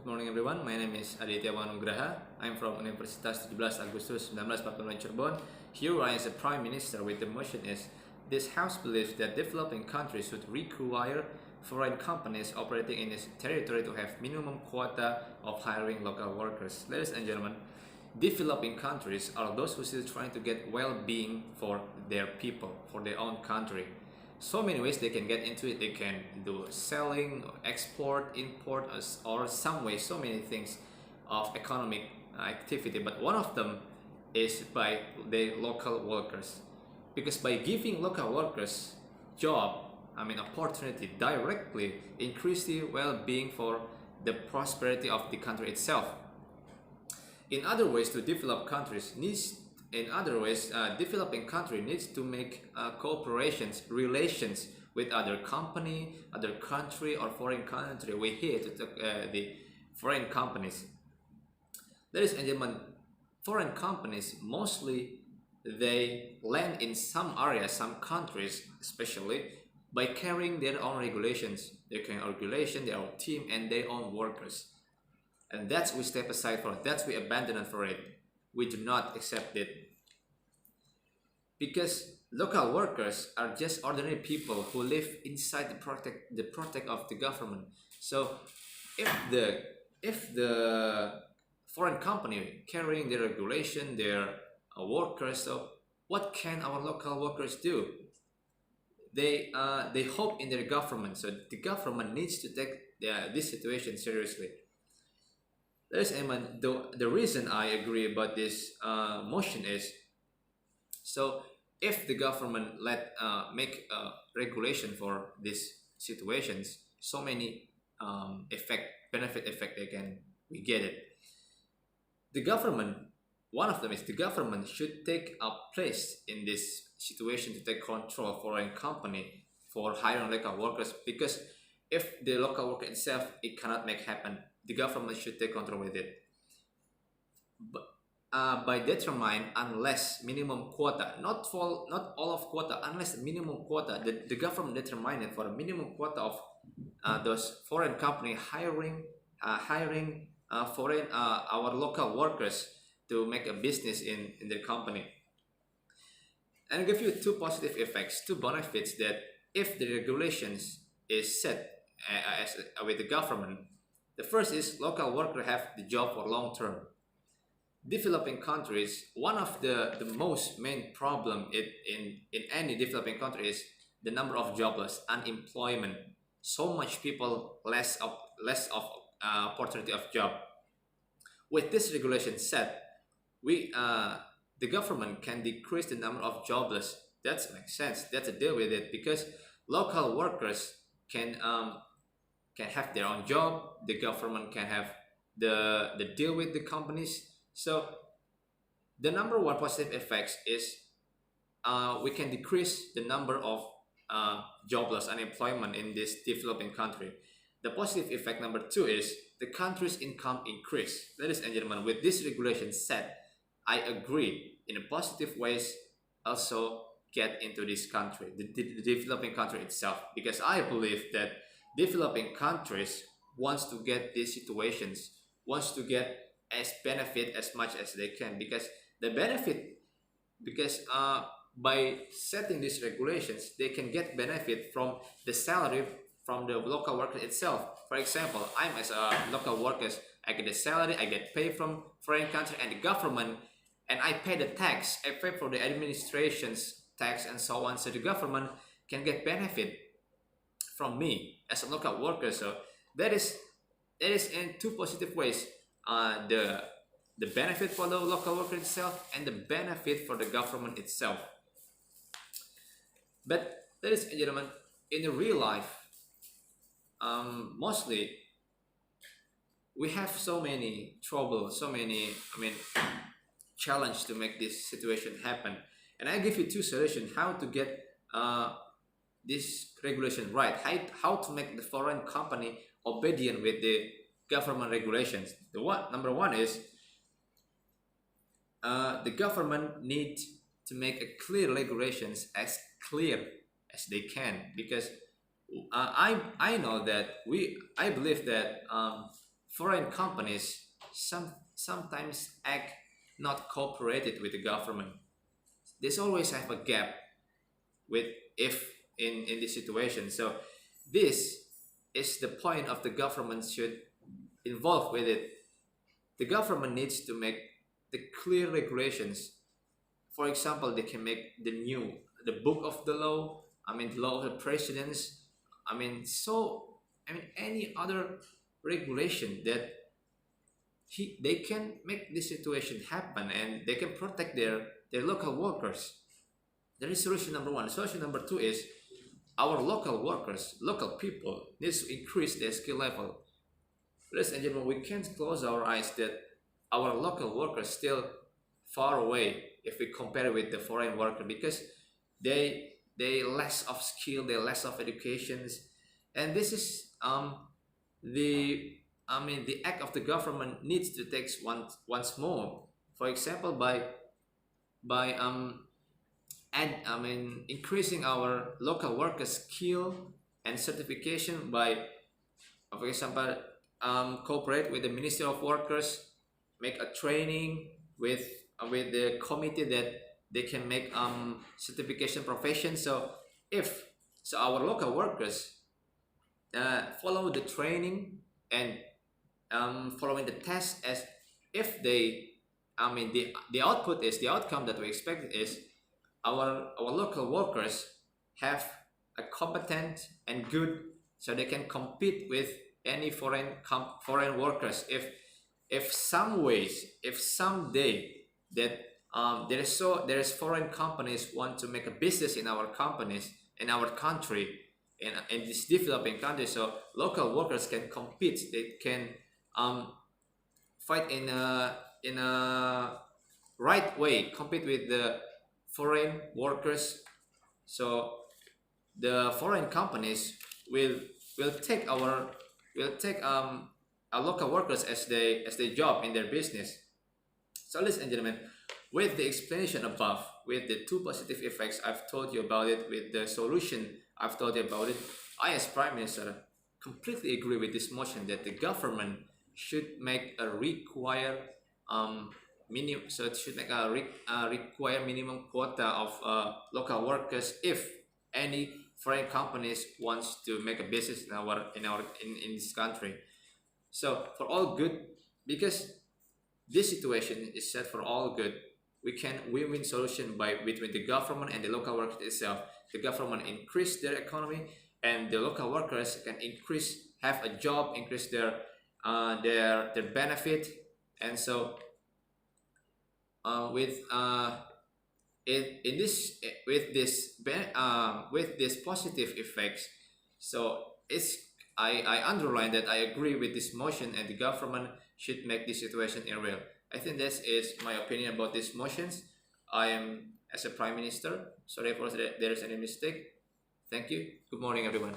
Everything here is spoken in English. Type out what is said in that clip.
Good morning everyone, my name is Nugraha. I'm from Universitas 17 Agustus 1945 Cirebon. Here I as a Prime Minister with the motion is this House believes that developing countries should require foreign companies operating in its territory to have minimum quota of hiring local workers. Ladies and gentlemen, developing countries are those who still trying to get well-being for their people, for their own country. So many ways they can get into it. They can do selling, export, import, or some way, so many things of economic activity. But one of them is by the local workers, because by giving local workers opportunity directly increase the well-being for the prosperity of the country itself. In other ways, to develop countries needs developing country needs to make cooperations, relations with other company, other country, or foreign country. We're here to talk the foreign companies. Ladies and gentlemen, foreign companies mostly they land in some areas, some countries, especially by carrying their own regulations. They carry regulation, their own team, and their own workers. And that's we step aside for. That's we abandon it for it. We do not accept it, because local workers are just ordinary people who live inside the protect of the government. So if the foreign company carrying their regulation, their workers, so what can our local workers do? They hope in their government, so the government needs to take this situation seriously. The reason I agree about this motion is, so if the government make a regulation for these situations, so many benefit effect we get it. The government, one of them is the government should take a place in this situation to take control of foreign company for hiring local workers, because if the local worker itself it cannot make happen, the government should take control with it. But by determine unless minimum quota, not all of quota, unless minimum quota, the government determine it for a minimum quota of those foreign company hiring our local workers to make a business in their company. And I'll give you two positive effects, two benefits that if the regulations is set with the government. The first is local workers have the job for long term. Developing countries, one of the most main problem in any developing country is the number of jobless, unemployment. So much people, less of opportunity of job. With this regulation set, the government can decrease the number of jobless. That makes sense. That's a deal with it, because local workers can have their own job. The government can have the deal with the companies. So the number one positive effects is we can decrease the number of jobless, unemployment in this developing country. The positive effect number two is the country's income increase. Ladies and gentlemen, with this regulation set, I agree in a positive ways also get into this country, the developing country itself, because I believe that developing countries wants to get these situations, wants to get as benefit as much as they can, because by setting these regulations, they can get benefit from the salary from the local worker itself. For example, I'm as a local worker, I get a salary, I get paid from foreign country and the government, and I pay the tax, I pay for the administration's tax and so on. So the government can get benefit from me as a local worker. So that is in two positive ways. The benefit for the local worker itself and the benefit for the government itself. But ladies and gentlemen, in the real life, mostly we have so many trouble, challenge to make this situation happen. And I give you two solutions how to get this regulation right, how to make the foreign company obedient with the government regulations. Number one is the government needs to make a clear regulations, as clear as they can, because I believe that foreign companies sometimes act not cooperated with the government. There's always have a gap with if in this situation. So this is the point of the government should involve with it. The government needs to make the clear regulations. For example, they can make the book of the law. I mean, the law of the presidents. Any other regulation that they can make this situation happen, and they can protect their local workers. That is solution number one. Solution number two is our local workers, local people needs to increase their skill level. Ladies and gentlemen, we can't close our eyes that our local workers still far away if we compare with the foreign worker, because they less of skill, they less of educations, and this is the act of the government needs to take once more. For example, by increasing our local workers' skill and certification by, for example, cooperate with the Ministry of Workers, make a training with the committee that they can make certification profession. So our local workers follow the training and following the test, as if the outcome that we expect is our local workers have a competent and good, so they can compete with any foreign workers. If someday that there is foreign companies want to make a business in our companies, in our country, in this developing country, so local workers can compete. They can fight in a right way, compete with the foreign workers. So the foreign companies will take our local workers as their job in their business. So ladies and gentlemen, with the explanation above, with the two positive effects I've told you about it, with the solution I've told you about it, I as Prime Minister completely agree with this motion that the government should make a require minimum. So it should make a require minimum quota of local workers if any foreign companies wants to make a business in this country. So for all good, because this situation is set for all good, we can win-win solution between the government and the local workers itself. The government increase their economy, and the local workers can have a job, increase their benefit. And so with this positive effects, so I underline that I agree with this motion, and the government should make this situation real. I think this is my opinion about these motions. I am, as a Prime Minister, sorry if there is any mistake. Thank you. Good morning, everyone.